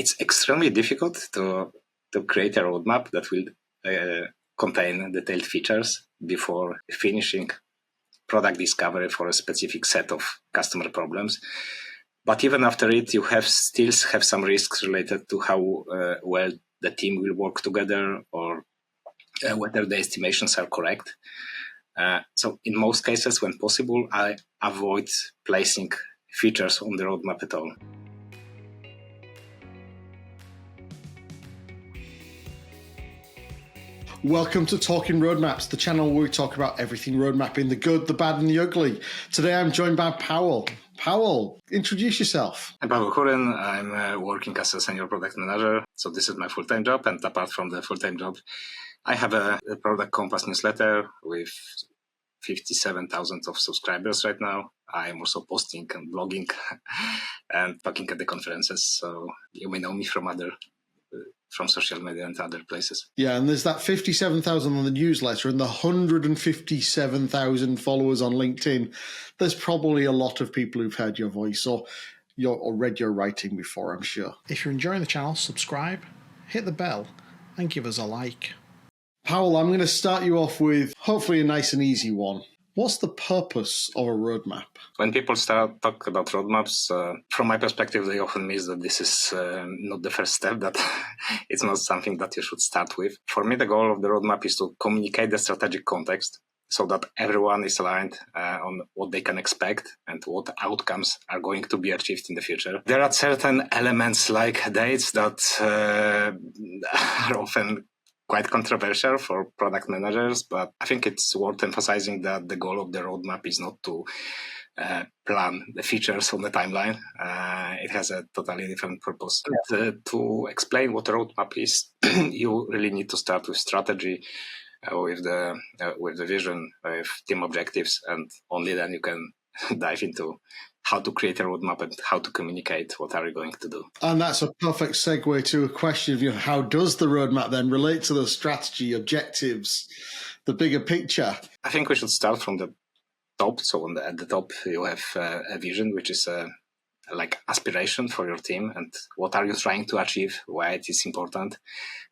It's extremely difficult to create a roadmap that will contain detailed features before finishing product discovery for a specific set of customer problems. But even after it, you still have some risks related to how well the team will work together or whether the estimations are correct. So in most cases, when possible, I avoid placing features on the roadmap at all. Welcome to Talking Roadmaps, the channel where we talk about everything roadmapping, the good, the bad, and the ugly. Today I'm joined by Paweł. Paweł, introduce yourself. I'm Pawel Huryn. I'm working as a senior product manager. So this is my full-time job. And apart from the full-time job, I have a Product Compass newsletter with 57,000 of subscribers right now. I'm also posting and blogging and talking at the conferences. So you may know me from social media and other places. Yeah, and there's that 57,000 on the newsletter and the 157,000 followers on LinkedIn. There's probably a lot of people who've heard your voice or read your writing before, I'm sure. If you're enjoying the channel, subscribe, hit the bell, and give us a like. Paweł, I'm going to start you off with hopefully a nice and easy one. What's the purpose of a roadmap? When people talk about roadmaps, from my perspective, they often miss that this is not the first step, that it's not something that you should start with. For me, the goal of the roadmap is to communicate the strategic context so that everyone is aligned on what they can expect and what outcomes are going to be achieved in the future. There are certain elements like dates that are often quite controversial for product managers, but I think it's worth emphasizing that the goal of the roadmap is not to plan the features on the timeline. It has a totally different purpose. To explain what a roadmap is, you really need to start with strategy, with the vision, with team objectives, and only then you can dive into how to create a roadmap and how to communicate what are you going to do. And that's a perfect segue to a question of how does the roadmap then relate to the strategy, objectives, the bigger picture? I think we should start from the top. So at the top, you have a vision, which is like aspiration for your team, and what are you trying to achieve, why it is important,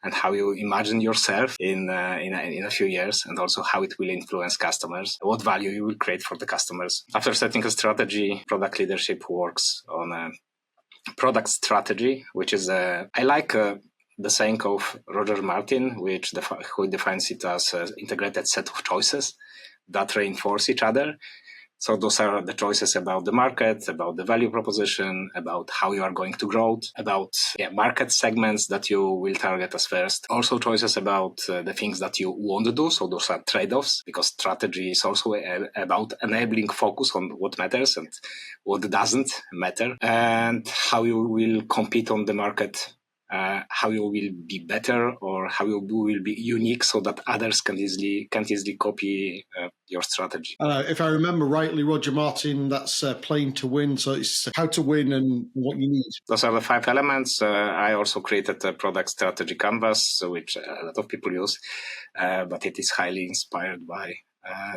and how you imagine yourself in a few years, and also how it will influence customers, what value you will create for the customers. After setting a strategy, product leadership works on a product strategy, which is I like the saying of Roger Martin, who defines it as an integrated set of choices that reinforce each other. So those are the choices about the market, about the value proposition, about how you are going to grow, about market segments that you will target as first. Also choices about the things that you want to do. So those are trade-offs, because strategy is also about enabling focus on what matters and what doesn't matter, and how you will compete on the market, how you will be better or how you will be unique so that others can't easily copy your strategy. If I remember rightly, Roger Martin, that's playing to win. So it's how to win and what you need. Those are the 5 elements. I also created a product strategy canvas, which a lot of people use, but it is highly inspired by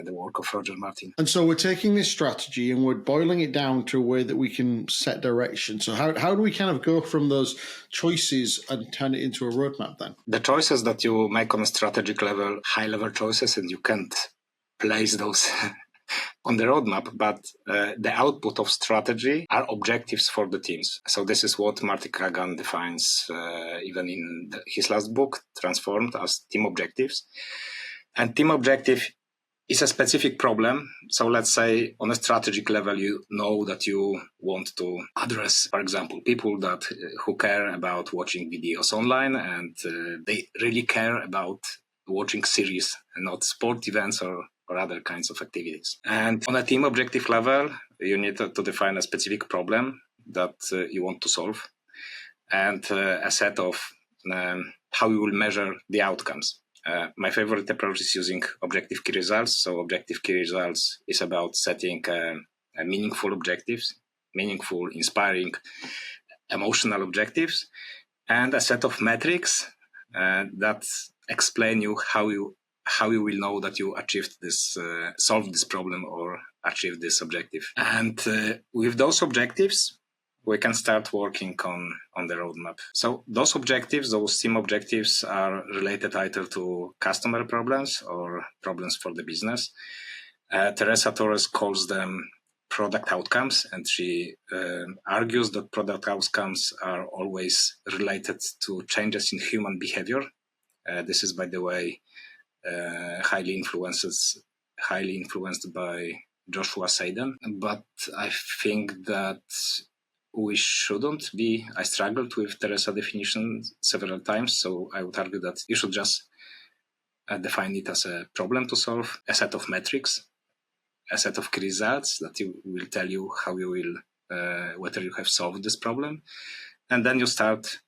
the work of Roger Martin. And so we're taking this strategy and we're boiling it down to a way that we can set direction. So how do we kind of go from those choices and turn it into a roadmap then? The choices that you make on a strategic level, high-level choices, and you can't place those on the roadmap, but the output of strategy are objectives for the teams. So this is what Marty Kagan defines even in his last book, Transformed, as team objectives. And team objective is a specific problem. So let's say on a strategic level, you know that you want to address, for example, people who care about watching videos online, and they really care about watching series and not sport events or other kinds of activities. And on a team objective level, you need to define a specific problem that you want to solve, and a set of how you will measure the outcomes. My favorite approach is using objective key results. So objective key results is about setting meaningful objectives, meaningful, inspiring, emotional objectives, and a set of metrics that explain you how you will know that you achieved this, solved this problem or achieved this objective. And with those objectives, we can start working on the roadmap. So those objectives, those team objectives, are related either to customer problems or problems for the business. Teresa Torres calls them product outcomes, and she argues that product outcomes are always related to changes in human behavior. This is, by the way, highly influenced by Joshua Seiden. But I think that we shouldn't be. I struggled with Teresa's definition several times, so I would argue that you should just define it as a problem to solve, a set of metrics, a set of key results that will tell you how you will, whether you have solved this problem. And then you start,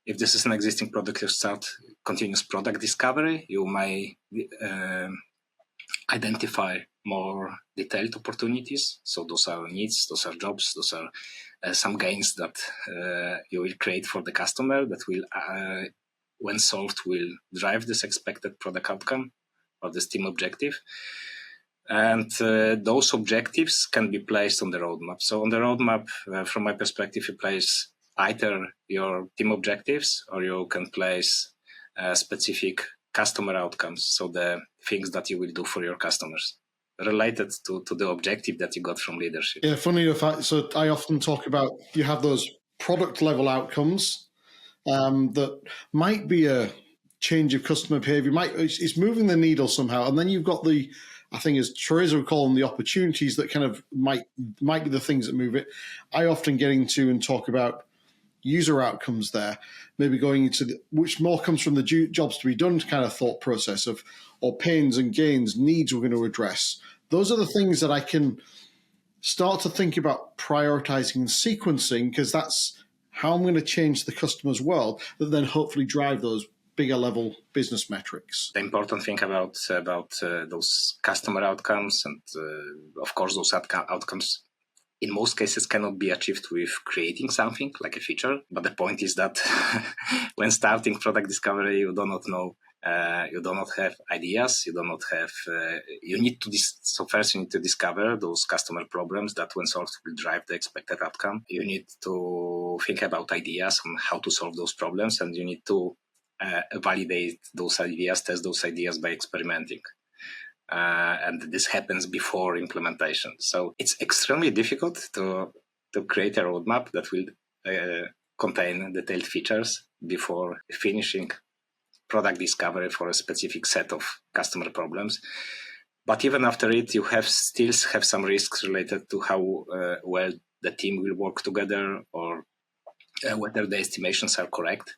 if this is an existing product, you start continuous product discovery. You may identify more detailed opportunities. So those are needs, those are jobs, those are some gains that you will create for the customer that will, when solved, will drive this expected product outcome or this team objective. And those objectives can be placed on the roadmap. So on the roadmap, from my perspective, you place either your team objectives or you can place specific customer outcomes. So the things that you will do for your customers related to the objective that you got from leadership. Yeah, funny enough, so I often talk about you have those product level outcomes that might be a change of customer behavior, it's moving the needle somehow. And then you've got the, I think as Teresa would call them, the opportunities that kind of might be the things that move it. I often get into and talk about user outcomes there, maybe going into which more comes from the jobs to be done kind of thought process of, or pains and gains, needs we're going to address. Those are the things that I can start to think about prioritizing and sequencing, because that's how I'm going to change the customer's world that then hopefully drive those bigger level business metrics. The important thing about those customer outcomes, and of course those outcomes in most cases cannot be achieved with creating something like a feature. But the point is that when starting product discovery, you do not know, you do not have ideas, you do not have, you need to, so first you need to discover those customer problems that when solved will drive the expected outcome. You need to think about ideas on how to solve those problems, and you need to validate those ideas, test those ideas by experimenting. And this happens before implementation. So it's extremely difficult to create a roadmap that will contain detailed features before finishing product discovery for a specific set of customer problems. But even after it, you still have some risks related to how well the team will work together, or whether the estimations are correct.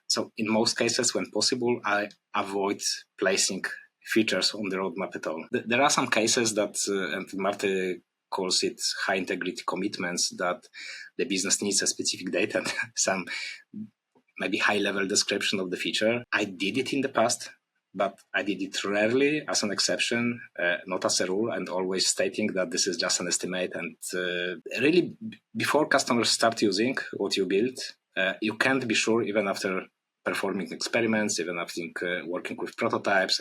So in most cases, when possible, I avoid placing features on the roadmap at all. There are some cases that, and Marty calls it high integrity commitments, that the business needs a specific data and some maybe high level description of the feature. I did it in the past, but I did it rarely as an exception, not as a rule, and always stating that this is just an estimate. And really, before customers start using what you built, you can't be sure, even after performing experiments, even after working with prototypes,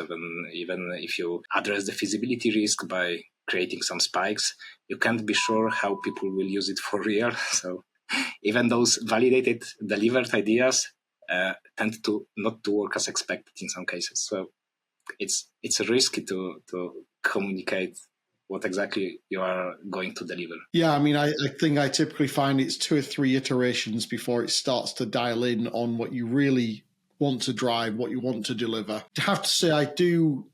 even if you address the feasibility risk by creating some spikes, you can't be sure how people will use it for real. So even those validated, delivered ideas tend to not to work as expected in some cases. So it's risky to communicate what exactly you are going to deliver. Yeah, I mean, I think I typically find it's 2 or 3 iterations before it starts to dial in on what you really want to drive, what you want to deliver. I have to say, I do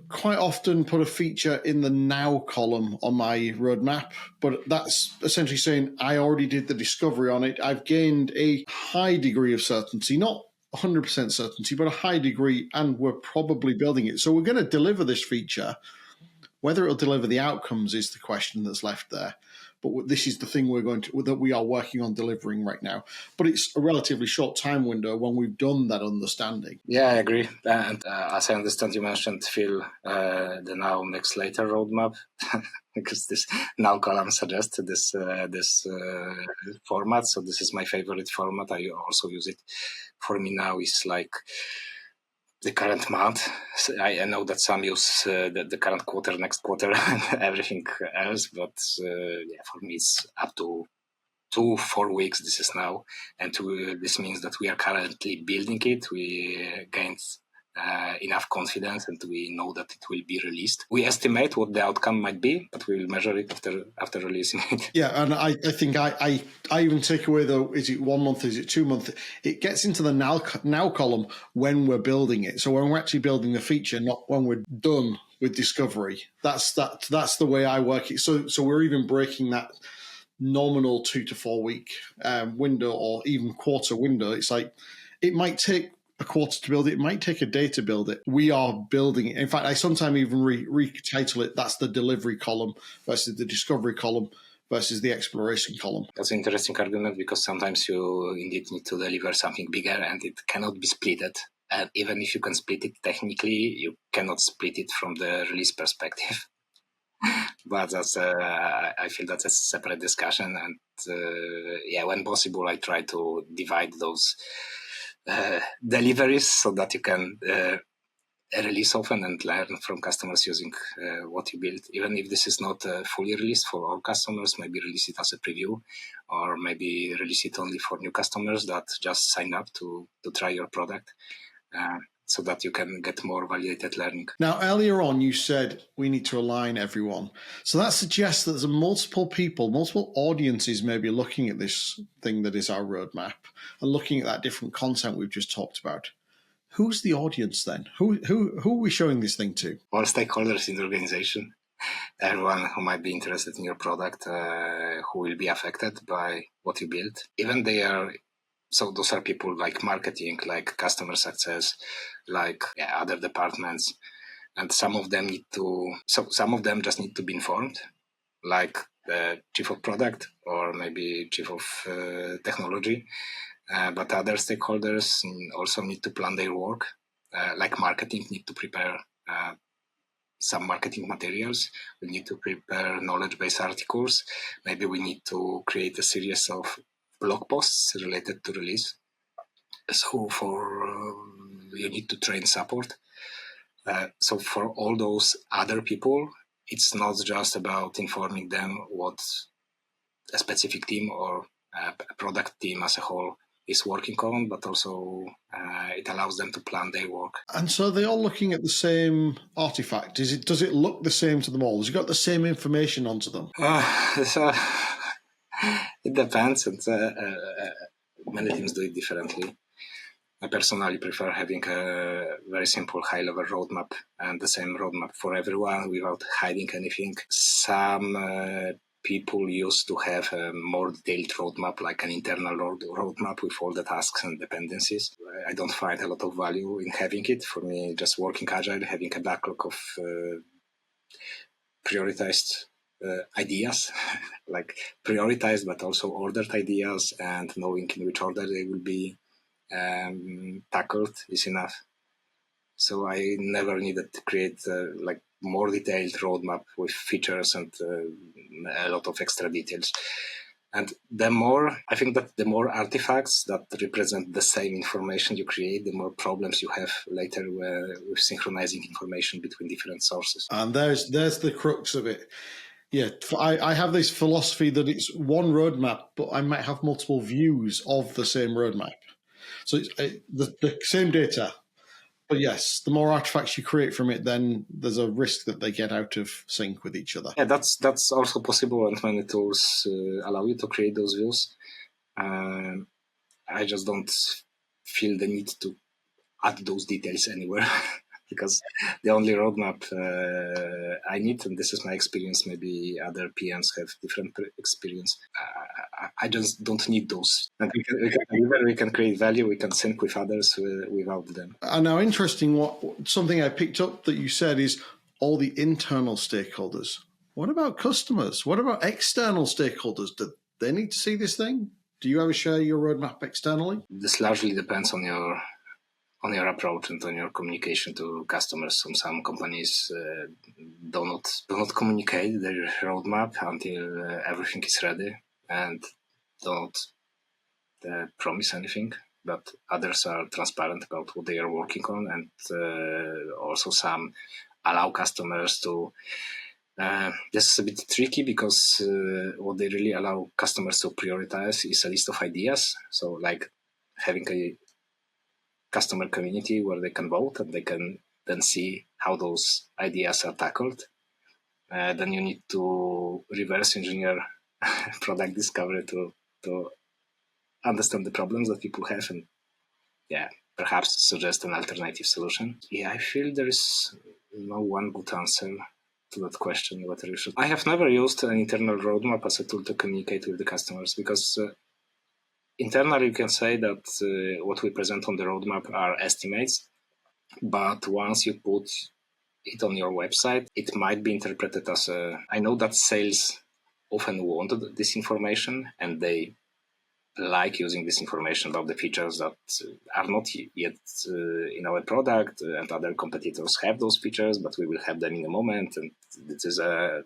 quite often put a feature in the now column on my roadmap, but that's essentially saying I already did the discovery on it. I've gained a high degree of certainty, not 100% certainty, but a high degree, and we're probably building it. So we're going to deliver this feature. Whether it'll deliver the outcomes is the question that's left there. But this is the thing that we are working on delivering right now. But it's a relatively short time window when we've done that understanding. Yeah, I agree. And as I understand, you mentioned, Phil, the now next later roadmap, because this now column suggests this format. So this is my favorite format. I also use it. For me now, it's like the current month. So I know that some use the current quarter, next quarter, and everything else. But for me, it's up to 4 weeks. This is now, and this means that we are currently building it. We gained enough confidence, and we know that it will be released. We estimate what the outcome might be, but we will measure it after releasing it. Yeah, and I think I even take away is it 1 month, is it 2 months? It gets into the now column when we're building it. So when we're actually building the feature, not when we're done with discovery. That's the way I work it. So we're even breaking that nominal 2 to 4 week window, or even quarter window. It's like it might take a quarter to build it. It might take a day to build it. We are building it. In fact, I sometimes even retitle it. That's the delivery column versus the discovery column versus the exploration column. That's an interesting argument, because sometimes you indeed need to deliver something bigger and it cannot be splitted. And even if you can split it technically, you cannot split it from the release perspective. But that's I feel that's a separate discussion. And when possible, I try to divide those deliveries so that you can release often and learn from customers using what you build. Even if this is not fully released for all customers, maybe release it as a preview, or maybe release it only for new customers that just sign up to try your product, so that you can get more validated learning. Now, earlier on, you said we need to align everyone. So that suggests that there's multiple people, multiple audiences maybe looking at this thing that is our roadmap and looking at that different content we've just talked about. Who's the audience then? Who are we showing this thing to? All stakeholders in the organization, everyone who might be interested in your product, who will be affected by what you build. Even so those are people like marketing, like customer success, like other departments. And some of them just need to be informed, like the chief of product or maybe chief of technology. But other stakeholders also need to plan their work, like marketing need to prepare some marketing materials. We need to prepare knowledge-based articles. Maybe we need to create a series of blog posts related to release. So you need to train support. So for all those other people, it's not just about informing them what a specific team or a product team as a whole is working on, but also it allows them to plan their work. And so they're all looking at the same artifact. Does it look the same to them all? Has it got the same information onto them? So it depends, and many teams do it differently. I personally prefer having a very simple high-level roadmap and the same roadmap for everyone without hiding anything. Some people used to have a more detailed roadmap, like an internal roadmap with all the tasks and dependencies. I don't find a lot of value in having it. For me, just working agile, having a backlog of prioritized ideas, like prioritized but also ordered ideas, and knowing in which order they will be tackled is enough. So I never needed to create more detailed roadmap with features and a lot of extra details. And I think that the more artifacts that represent the same information you create, the more problems you have later with synchronizing information between different sources. And there's the crux of it. Yeah, I have this philosophy that it's one roadmap, but I might have multiple views of the same roadmap. So it's the same data. But yes, the more artifacts you create from it, then there's a risk that they get out of sync with each other. Yeah, that's also possible, and many tools allow you to create those views. I just don't feel the need to add those details anywhere because the only roadmap I need, and this is my experience, maybe other PMs have different experience. I just don't need those. And we can create value, we can sync with others without them. And now, something I picked up that you said is all the internal stakeholders. What about customers? What about external stakeholders? Do they need to see this thing? Do you ever share your roadmap externally? This largely depends on your approach and on your communication to customers. Some companies do not communicate their roadmap until everything is ready and don't promise anything. that others are transparent about what they are working on, and also some allow customers to. This is a bit tricky because what they really allow customers to prioritize is a list of ideas. So, like having a customer community where they can vote and they can then see how those ideas are tackled. Then you need to reverse engineer product discovery to understand the problems that people have and perhaps suggest an alternative solution. I feel there is no one good answer to that question whether you should. I have never used an internal roadmap as a tool to communicate with the customers because internally you can say that what we present on the roadmap are estimates, but once you put it on your website, it might be interpreted as I know that sales often want this information and they like using this information about the features that are not yet in our product, and other competitors have those features, but we will have them in a moment. And this is a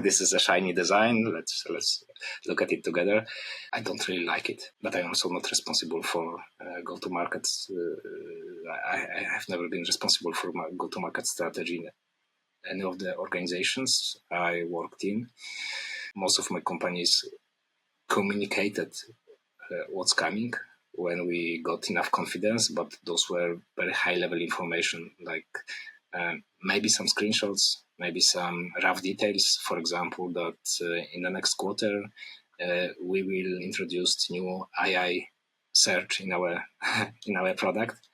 this is a shiny design. Let's look at it together. I don't really like it, but I'm also not responsible for go-to-market. I have never been responsible for my go-to-market strategy in any of the organizations I worked in. Most of my companies communicated what's coming when we got enough confidence, but those were very high-level information, like maybe some screenshots, maybe some rough details. For example, that in the next quarter we will introduce new AI search in our in our product,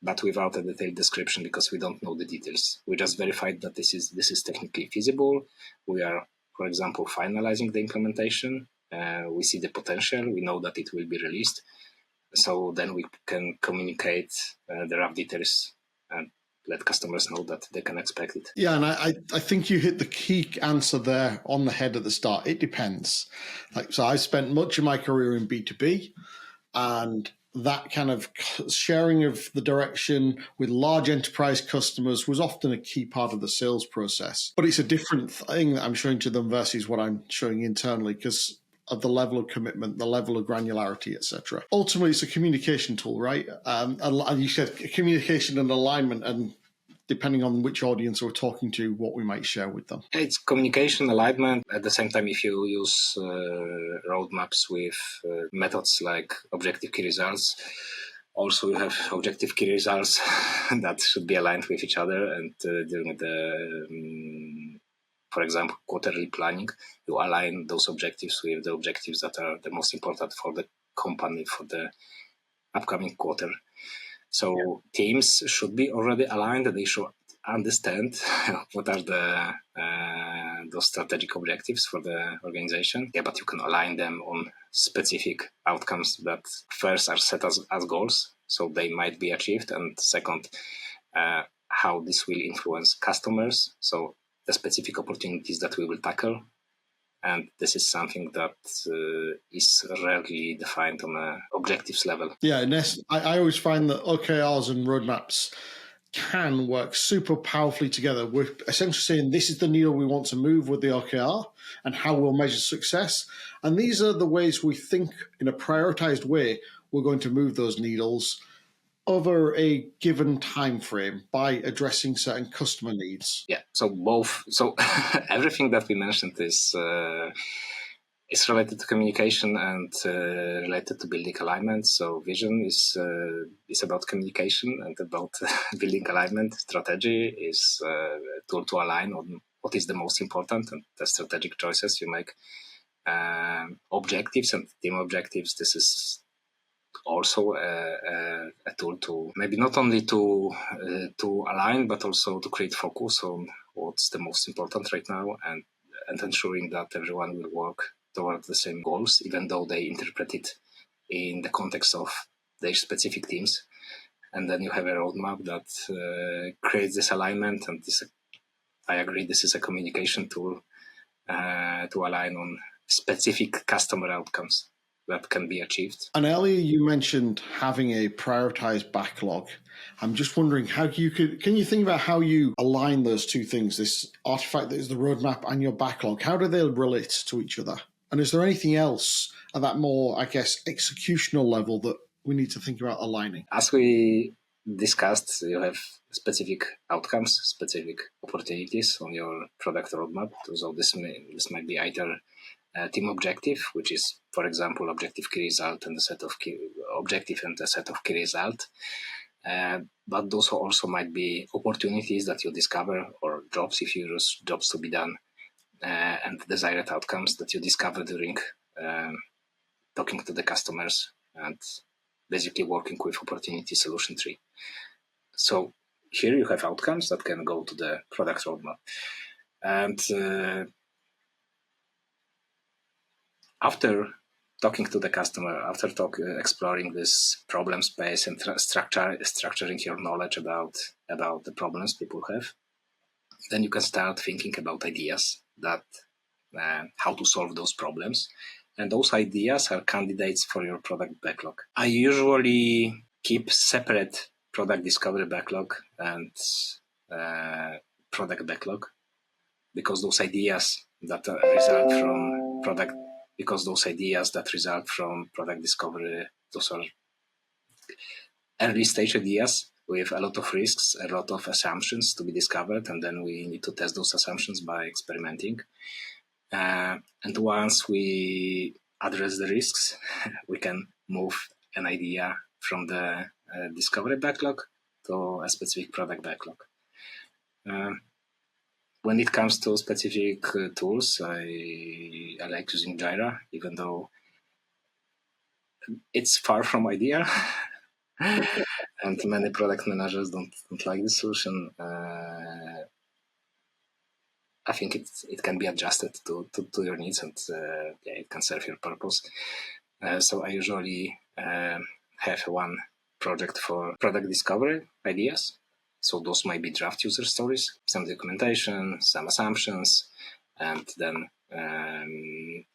but without a detailed description because we don't know the details. We just verified that this is technically feasible. We are, for example, finalizing the implementation. We see the potential. We know that it will be released. So then we can communicate the rough details and let customers know that they can expect it. Yeah, and I think you hit the key answer there on the head at the start. It depends. So I spent much of my career in B2B, and that kind of sharing of the direction with large enterprise customers was often a key part of the sales process. But it's a different thing that I'm showing to them versus what I'm showing internally because of the level of commitment, the level of granularity, etc. Ultimately, it's a communication tool, right? And you said communication and alignment, and depending on which audience we're talking to, what we might share with them. It's communication alignment. At the same time, if you use roadmaps with methods like objective key results, also you have objective key results that should be aligned with each other. And during the, for example, quarterly planning, you align those objectives with the objectives that are the most important for the company for the upcoming quarter. So teams should be already aligned and they should understand what are those strategic objectives for the organization. Yeah, but you can align them on specific outcomes that first are set as goals, so they might be achieved. And second, how this will influence customers. So the specific opportunities that we will tackle. And this is something that is rarely defined on an objectives level. Yeah, and I always find that OKRs and roadmaps can work super powerfully together. We're essentially saying this is the needle we want to move with the OKR and how we'll measure success. And these are the ways we think in a prioritized way we're going to move those needles over a given time frame by addressing certain customer needs. Yeah, so everything that we mentioned is related to communication and related to building alignment. So vision is about communication and about building alignment. Strategy is a tool to align on what is the most important and the strategic choices you make. Objectives and team objectives, this is also a tool to maybe not only to align, but also to create focus on what's the most important right now and ensuring that everyone will work towards the same goals, even though they interpret it in the context of their specific teams. And then you have a roadmap that creates this alignment. And I agree, this is a communication tool to align on specific customer outcomes that can be achieved. And earlier you mentioned having a prioritized backlog. I'm just wondering can you think about how you align those two things, this artifact that is the roadmap and your backlog? How do they relate to each other? And is there anything else at that more, I guess, executional level that we need to think about aligning? As we discussed, you have specific outcomes, specific opportunities on your product roadmap. So this might be either a team objective, which is, for example, objective key result and a set of key objective and a set of key result. But those also might be opportunities that you discover, or jobs if you use jobs to be done, and desired outcomes that you discover during talking to the customers and basically working with opportunity solution tree. So here you have outcomes that can go to the product roadmap. And after talking to the customer, after exploring this problem space and structuring your knowledge about the problems people have, then you can start thinking about ideas that how to solve those problems. And those ideas are candidates for your product backlog. I usually keep separate product discovery backlog and product backlog, because those ideas that result from product discovery, those are early stage ideas with a lot of risks, a lot of assumptions to be discovered, and then we need to test those assumptions by experimenting. And once we address the risks, we can move an idea from the discovery backlog to a specific product backlog. When it comes to specific tools, I like using Jira, even though it's far from ideal. And many product managers don't like this solution. I think it can be adjusted to your needs, and it can serve your purpose. So I usually have one project for product discovery ideas. So those might be draft user stories, some documentation, some assumptions, and then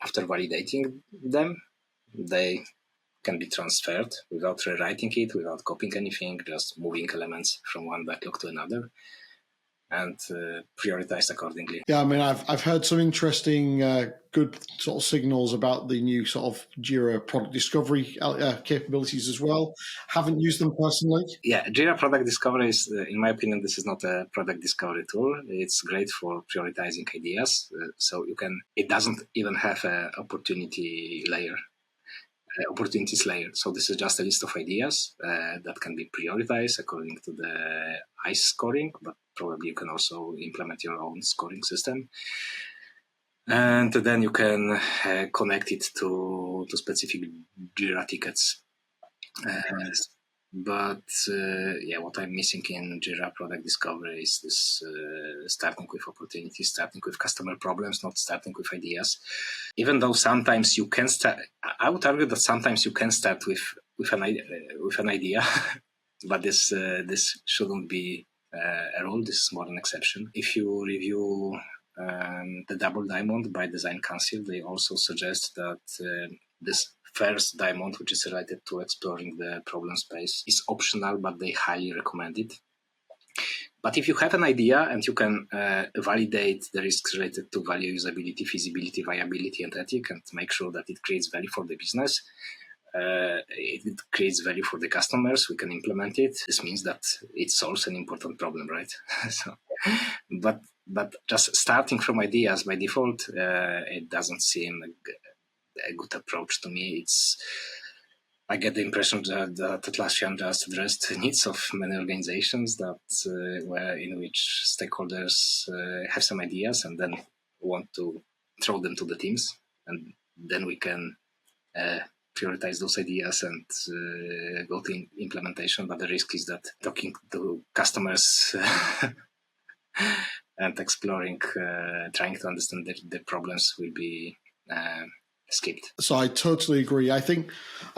after validating them, they can be transferred without rewriting it, without copying anything, just moving elements from one backlog to another, and prioritize accordingly. Yeah, I mean, I've heard some interesting, good sort of signals about the new sort of Jira product discovery capabilities as well. Haven't used them personally. Yeah, Jira product discovery is, in my opinion, this is not a product discovery tool. It's great for prioritizing ideas. So it doesn't even have an opportunities layer. So this is just a list of ideas that can be prioritized according to the ICE scoring, but probably you can also implement your own scoring system. And then you can connect it to specific Jira tickets. But what I'm missing in Jira product discovery is this starting with opportunities, starting with customer problems, not starting with ideas. Even though sometimes you can start, I would argue that sometimes you can start with an idea, but this shouldn't be a rule. This is more an exception. If you review the Double Diamond by Design Council, they also suggest that this first diamond, which is related to exploring the problem space, is optional, but they highly recommend it. But if you have an idea and you can validate the risks related to value, usability, feasibility, viability, and ethic, and make sure that it creates value for the business, it creates value for the customers, we can implement it. This means that it solves an important problem, right? But just starting from ideas by default, it doesn't seem a good approach to me. I get the impression that Atlassian just addressed the needs of many organizations in which stakeholders have some ideas and then want to throw them to the teams, and then we can prioritize those ideas and go to implementation. But the risk is that talking to customers and exploring, trying to understand the problems will be skipped. So I totally agree. I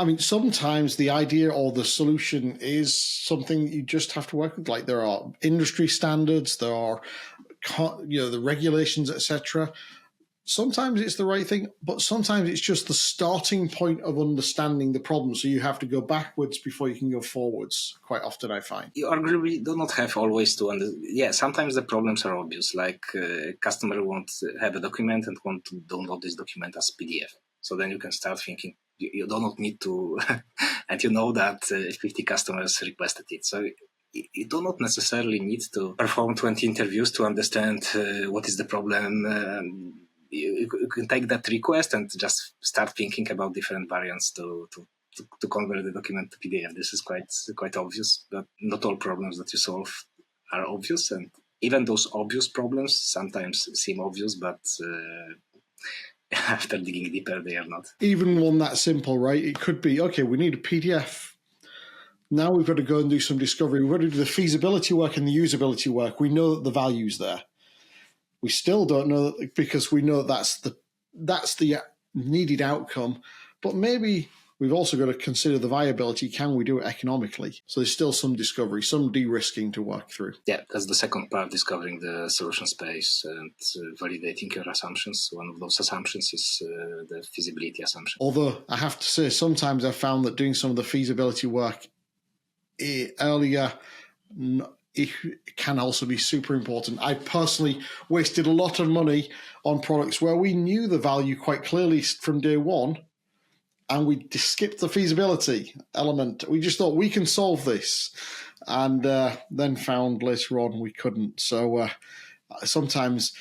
mean, sometimes the idea or the solution is something you just have to work with. Like there are industry standards, there are the regulations, etc. sometimes it's the right thing, but sometimes it's just the starting point of understanding the problem. So you have to go backwards before you can go forwards. Quite often, I find. You arguably do not have always to sometimes the problems are obvious, like customer wants to have a document and want to download this document as PDF. So then you can start thinking you do not need to, and you know that 50 customers requested it. So you do not necessarily need to perform 20 interviews to understand what is the problem. You can take that request and just start thinking about different variants to convert the document to PDF. This is quite obvious, but not all problems that you solve are obvious. And even those obvious problems sometimes seem obvious, but after digging deeper, they are not. Even one that simple, right? It could be, okay, we need a PDF. Now we've got to go and do some discovery. We've got to do the feasibility work and the usability work. We know that the value's there. We still don't know because we know that's the needed outcome. But maybe we've also got to consider the viability. Can we do it economically? So there's still some discovery, some de-risking to work through. Yeah, that's the second part, discovering the solution space and validating your assumptions. One of those assumptions is the feasibility assumption. Although I have to say, sometimes I've found that doing some of the feasibility work earlier, it can also be super important. I personally wasted a lot of money on products where we knew the value quite clearly from day one, and we skipped the feasibility element. We just thought we can solve this, and then found later on we couldn't. So I sometimes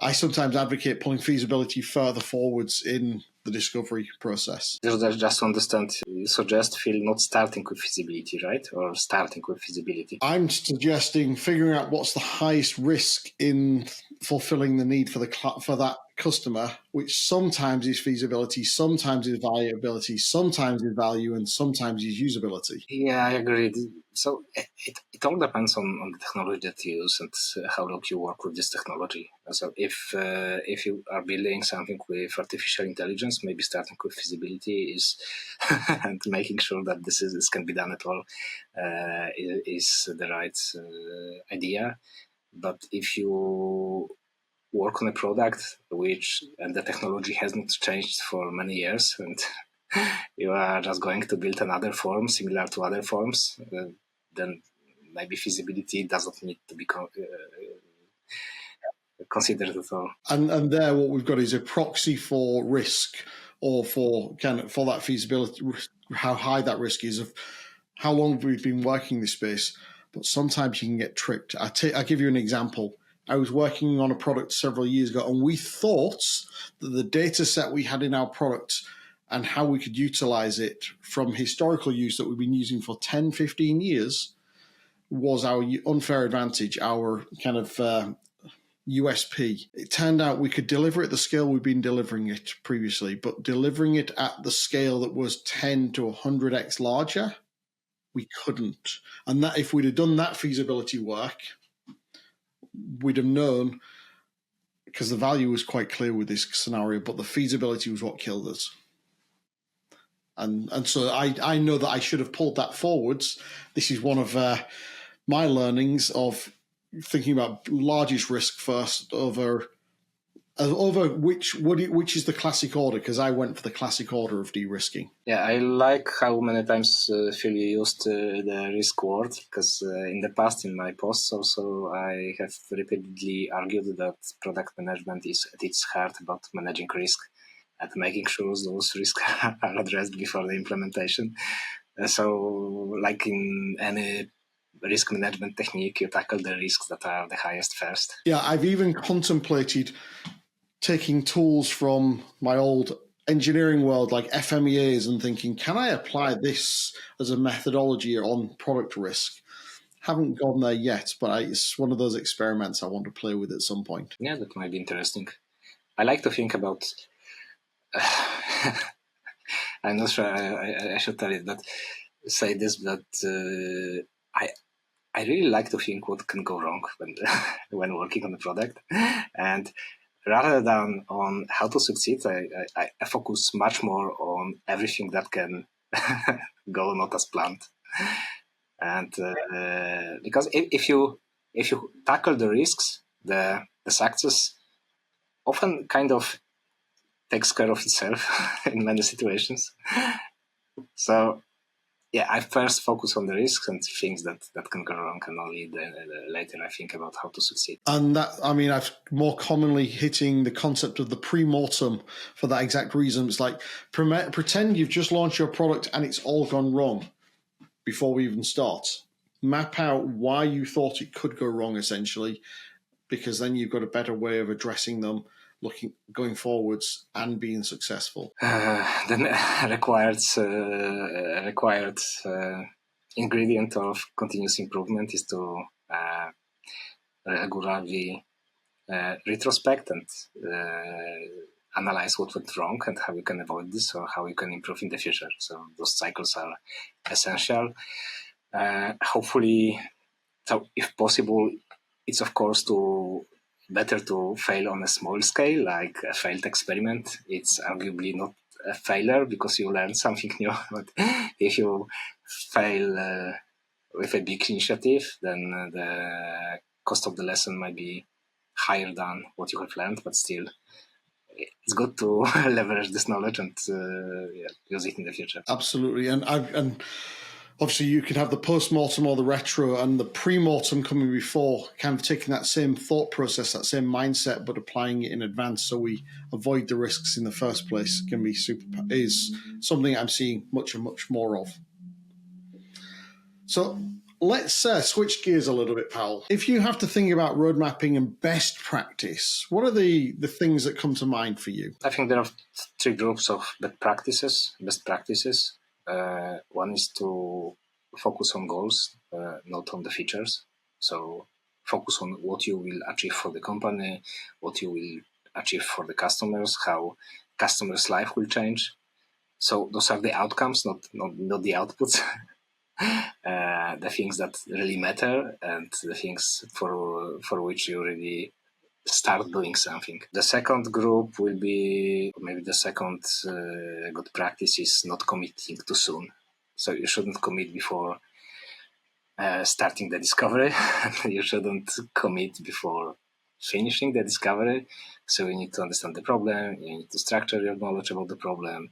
advocate pulling feasibility further forwards in the discovery process. Just to understand, you suggest, Phil, not starting with feasibility, right? Or starting with feasibility? I'm suggesting figuring out what's the highest risk in fulfilling the need for that customer, which sometimes is feasibility, sometimes is viability, sometimes is value, and sometimes is usability. Yeah, I agree. So it all depends on the technology that you use and how long you work with this technology. So if you are building something with artificial intelligence, maybe starting with feasibility is and making sure that this can be done at all is the right idea. But if you work on a product and the technology has not changed for many years, and you are just going to build another form similar to other forms, then maybe feasibility doesn't need to be considered at all. And there, what we've got is a proxy for risk, or for that feasibility, how high that risk is, of how long we've been working this space. But sometimes you can get tricked. I'll give you an example. I was working on a product several years ago, and we thought that the data set we had in our product and how we could utilize it from historical use that we've been using for 10, 15 years was our unfair advantage, our kind of USP. It turned out we could deliver it at the scale we've been delivering it previously, but delivering it at the scale that was 10 to 100x larger, we couldn't. And that if we'd have done that feasibility work, we'd have known, because the value was quite clear with this scenario, but the feasibility was what killed us. And so I know that I should have pulled that forwards. This is one of my learnings of thinking about largest risk first over which is the classic order, because I went for the classic order of de-risking. Yeah, I like how many times Phil used the risk word, because in the past, in my posts also, I have repeatedly argued that product management is at its heart about managing risk and making sure those risks are addressed before the implementation. So like in any risk management technique, you tackle the risks that are the highest first. Yeah, I've even contemplated taking tools from my old engineering world, like FMEAs, and thinking, can I apply this as a methodology on product risk? Haven't gone there yet, but it's one of those experiments I want to play with at some point. Yeah, that might be interesting. I like to think about... I'm not sure I should tell it, but say this, but I really like to think what can go wrong when working on a product. And rather than on how to succeed, I focus much more on everything that can go not as planned. And because if you tackle the risks, the success often kind of takes care of itself in many situations. So yeah, I first focus on the risks and things that can go wrong, and only later I think about how to succeed. And that, I mean, I've more commonly hitting the concept of the pre-mortem for that exact reason. It's like, pretend you've just launched your product and it's all gone wrong before we even start. Map out why you thought it could go wrong, essentially, because then you've got a better way of addressing them, going forwards and being successful. Then required ingredient of continuous improvement is to regularly retrospect and analyze what went wrong and how you can avoid this or how you can improve in the future. So those cycles are essential. Hopefully, so if possible, it's of course better to fail on a small scale, like a failed experiment. It's arguably not a failure because you learn something new. But if you fail with a big initiative, then the cost of the lesson might be higher than what you have learned. But still, it's good to leverage this knowledge and use it in the future. Absolutely, and obviously, you can have the post-mortem or the retro, and the pre-mortem coming before, kind of taking that same thought process, that same mindset, but applying it in advance so we avoid the risks in the first place is something I'm seeing much and much more of. So let's switch gears a little bit, Paweł. If you have to think about road mapping and best practice, what are the things that come to mind for you? I think there are three groups of best practices. One is to focus on goals, not on the features. So focus on what you will achieve for the company, what you will achieve for the customers, how customers' life will change. So those are the outcomes, not the outputs. The things that really matter and the things for which you really start doing something. The second group will be, maybe the second good practice is not committing too soon. So you shouldn't commit before starting the discovery. You shouldn't commit before finishing the discovery. So you need to understand the problem. You need to structure your knowledge about the problem.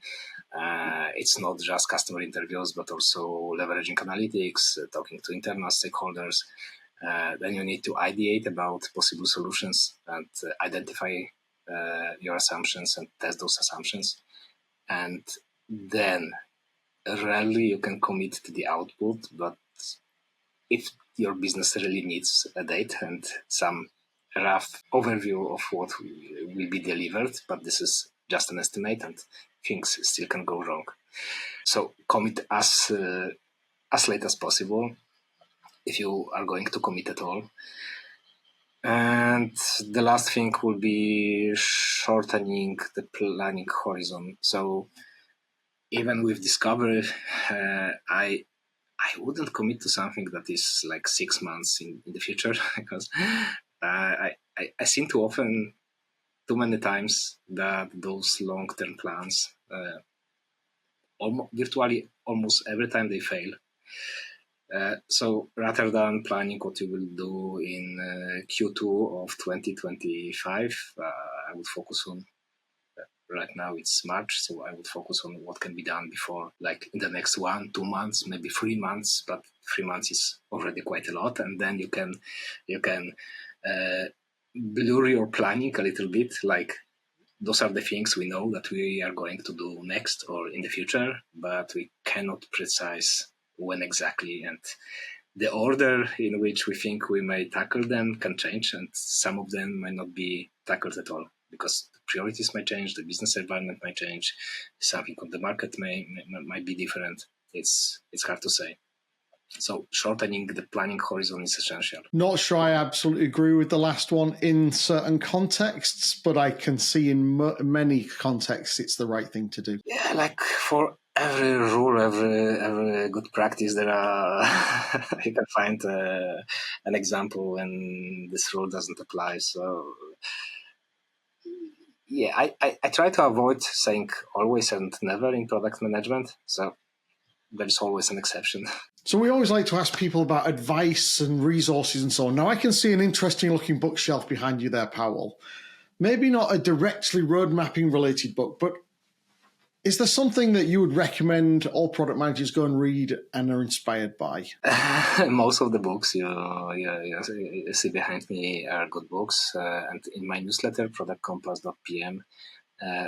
It's not just customer interviews, but also leveraging analytics, talking to internal stakeholders. Then you need to ideate about possible solutions and identify your assumptions and test those assumptions. And then rarely you can commit to the output, but if your business really needs a date and some rough overview of what will be delivered, but this is just an estimate and things still can go wrong. So commit as late as possible, if you are going to commit at all. And the last thing will be shortening the planning horizon. So even with discovery, I wouldn't commit to something that is like 6 months in the future because I seen too many times that those long-term plans, virtually almost every time they fail. So rather than planning what you will do in Q2 of 2025, I would focus on, right now it's March, so I would focus on what can be done before, like in the next 1-2 months, maybe 3 months, but 3 months is already quite a lot. And then you can blur your planning a little bit, like those are the things we know that we are going to do next or in the future, but we cannot precise when exactly, and the order in which we think we may tackle them can change, and some of them might not be tackled at all because the priorities might change, the business environment might change, something on the market might be different. It's hard to say. So shortening the planning horizon is essential. Not sure I absolutely agree with the last one in certain contexts, but I can see in many contexts it's the right thing to do. Yeah, like for every rule, every good practice, there are you can find an example when this rule doesn't apply. So yeah, I try to avoid saying always and never in product management. So there's always an exception. So we always like to ask people about advice and resources and so on. Now I can see an interesting looking bookshelf behind you there, Paweł. maybe not a directly road mapping related book, but is there something that you would recommend all product managers go and read and are inspired by? Most of the books you see behind me are good books. And in my newsletter, productcompass.pm,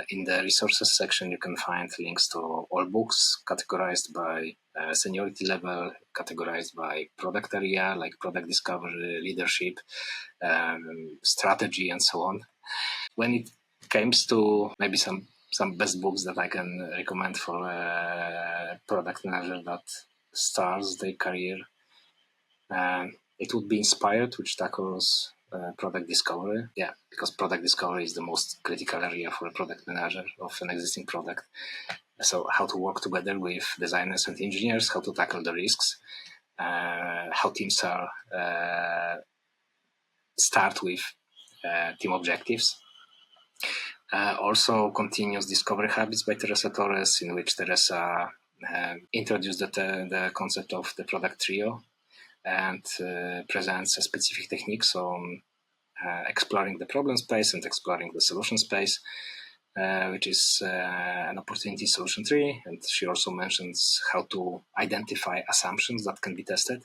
in the resources section, you can find links to all books categorized by seniority level, categorized by product area, like product discovery, leadership, strategy, and so on. When it comes to maybe some best books that I can recommend for a product manager that starts their career, it would be Inspired, which tackles product discovery. Yeah, because product discovery is the most critical area for a product manager of an existing product. So how to work together with designers and engineers, how to tackle the risks, how teams are start with team objectives. Also, Continuous Discovery Habits by Teresa Torres, in which Teresa introduced the concept of the product trio and presents a specific techniques on exploring the problem space and exploring the solution space, which is an opportunity solution tree. And she also mentions how to identify assumptions that can be tested.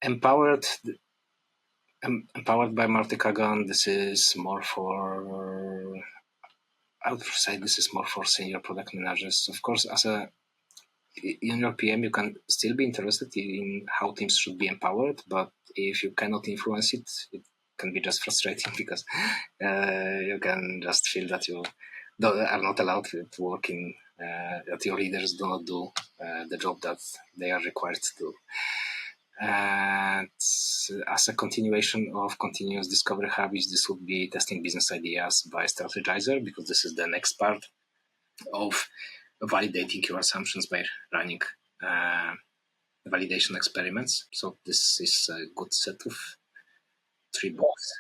Empowered by Marty Kagan, this is more for, I would say this is more for senior product managers. Of course, as a junior PM, you can still be interested in how teams should be empowered, but if you cannot influence it, it can be just frustrating because you can just feel that you are not allowed to work in, that your leaders do not do the job that they are required to do. And as a continuation of Continuous Discovery Habits, this would be Testing Business Ideas by Strategizer, because this is the next part of validating your assumptions by running validation experiments. So this is a good set of 3 books.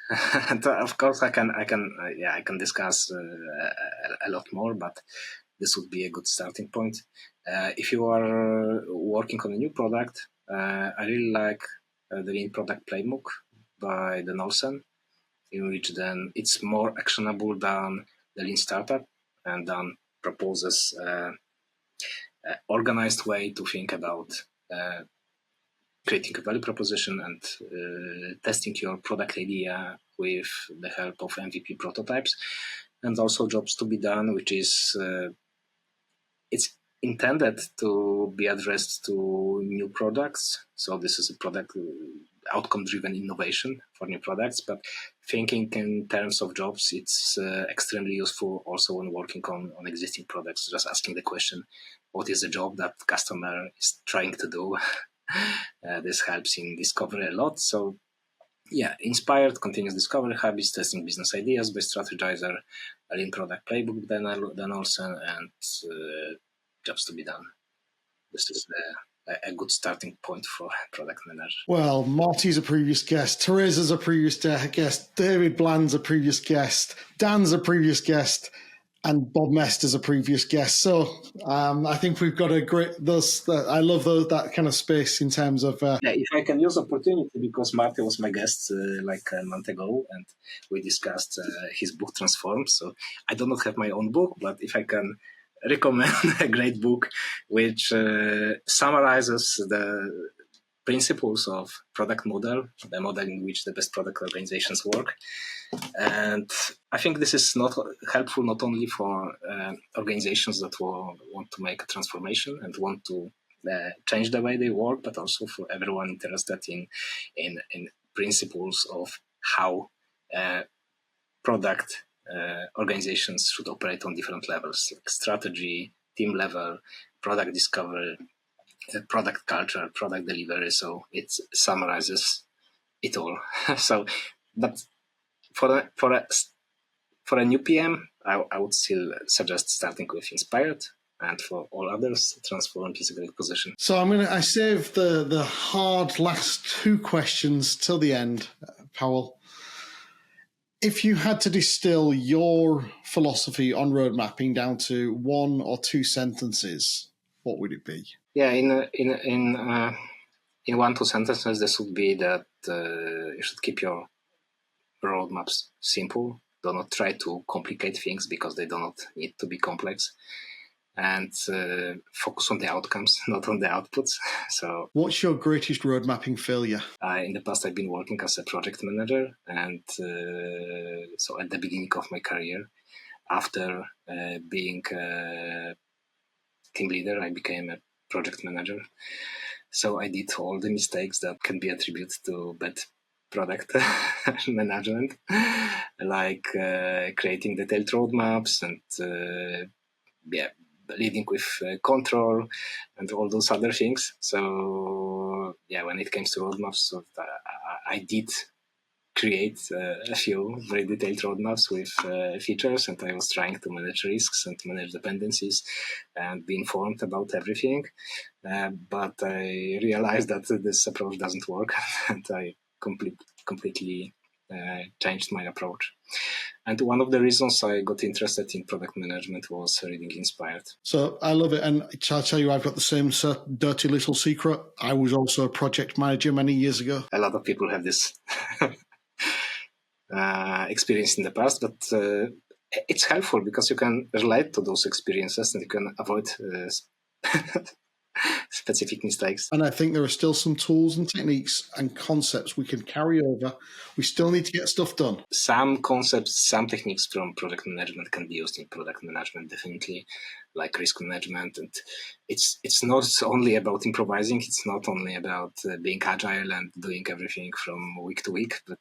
And of course, I can discuss a lot more, but this would be a good starting point. If you are working on a new product, I really like the Lean Product Playbook by Dan Olsen, in which then it's more actionable than the Lean Startup, and then proposes an organized way to think about creating a value proposition and testing your product idea with the help of MVP prototypes, and also jobs to be done, which is it's intended to be addressed to new products. So this is a product outcome-driven innovation for new products, but thinking in terms of jobs, it's extremely useful also when working on existing products. Just asking the question, what is the job that customer is trying to do? This helps in discovery a lot. So yeah, Inspired, Continuous Discovery Habits, Testing Business Ideas by Strategizer, a Lean Product Playbook then Olsen, and jobs to be done. This is a good starting point for product manager. Well, Marty's a previous guest, Teresa's a previous guest, David Bland's a previous guest, Dan's a previous guest, and Bob Mester's a previous guest. So I think we've got a great, I love that kind of space in terms of... if I can use opportunity, because Marty was my guest like a month ago, and we discussed his book Transform. So I do not have my own book, but if I can recommend a great book which summarizes the principles of product model, the model in which the best product organizations work. And I think this is not helpful not only for organizations that want to make a transformation and want to change the way they work, but also for everyone interested in principles of how product organizations should operate on different levels, like strategy, team level, product discovery, product culture, product delivery. So it summarizes it all. So, but for a new PM, I would still suggest starting with Inspired, and for all others, Transform is a great position. So I save the hard last 2 questions till the end, Paweł. If you had to distill your philosophy on road mapping down to 1 or 2 sentences, what would it be? Yeah, in 1-2 sentences, this would be that you should keep your roadmaps simple do not try to complicate things because they do not need to be complex, and focus on the outcomes, not on the outputs. So, what's your greatest road mapping failure? In the past, I've been working as a project manager, and so at the beginning of my career, after being a team leader, I became a project manager. So I did all the mistakes that can be attributed to bad product management, like creating detailed roadmaps and leading with control and all those other things. So when it comes to roadmaps, so I did create a few very detailed roadmaps with features, and I was trying to manage risks and manage dependencies and be informed about everything. But I realized that this approach doesn't work, and I completely changed my approach. And one of the reasons I got interested in product management was reading Inspired. So I love it. And I'll tell you, I've got the same dirty little secret. I was also a project manager many years ago. A lot of people have this experience in the past, but it's helpful because you can relate to those experiences and you can avoid specific mistakes. And I think there are still some tools and techniques and concepts we can carry over. We still need to get stuff done. Some concepts, some techniques from product management can be used in product management, definitely, like risk management. And it's not only about improvising. It's not only about being agile and doing everything from week to week, but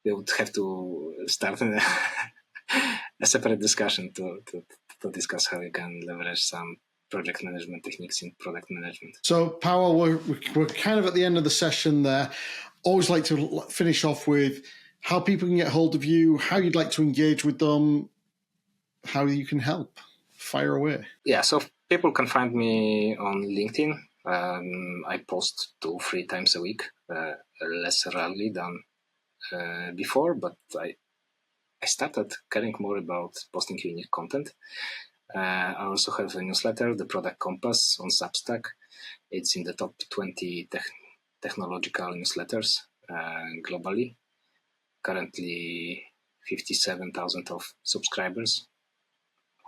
we would have to start a separate discussion to discuss how you can leverage some project management techniques in product management. So, Paweł, we're kind of at the end of the session there. Always like to finish off with how people can get hold of you, how you'd like to engage with them, how you can help. Fire away. Yeah, so people can find me on LinkedIn. I post 2-3 times a week, less rarely than before, but I started caring more about posting unique content. I also have a newsletter, the Product Compass, on Substack. It's in the top 20 technological newsletters globally. Currently 57,000 of subscribers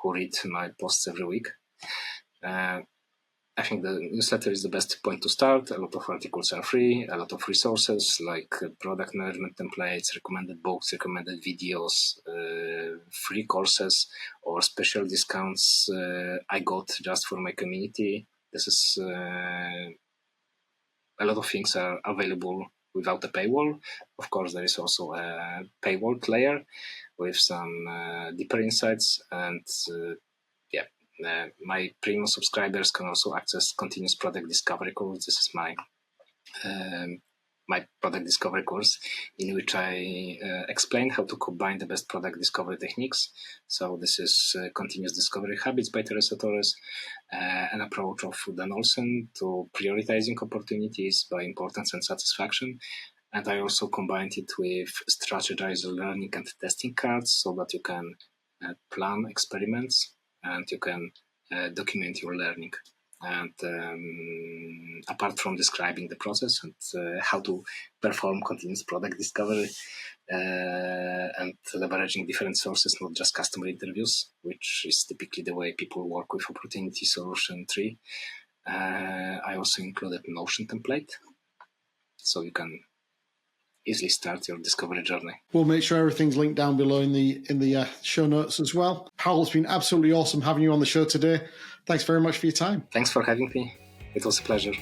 who read my posts every week. I think the newsletter is the best point to start. A lot of articles are free, a lot of resources like product management templates, recommended books, recommended videos, free courses, or special discounts I got just for my community. This is a lot of things are available without a paywall. Of course, there is also a paywall layer with some deeper insights, and my premium subscribers can also access continuous product discovery course. This is my product discovery course, in which I explain how to combine the best product discovery techniques. So this is continuous discovery habits by Teresa Torres, an approach of Dan Olsen to prioritizing opportunities by importance and satisfaction. And I also combined it with strategized learning and testing cards so that you can plan experiments and you can document your learning. And apart from describing the process and how to perform continuous product discovery and leveraging different sources, not just customer interviews, which is typically the way people work with opportunity solution tree, I also included a Notion template, so you can easily start your discovery journey. We'll make sure everything's linked down below in the show notes as well. Paweł, it's been absolutely awesome having you on the show today. Thanks very much for your time. Thanks for having me. It was a pleasure.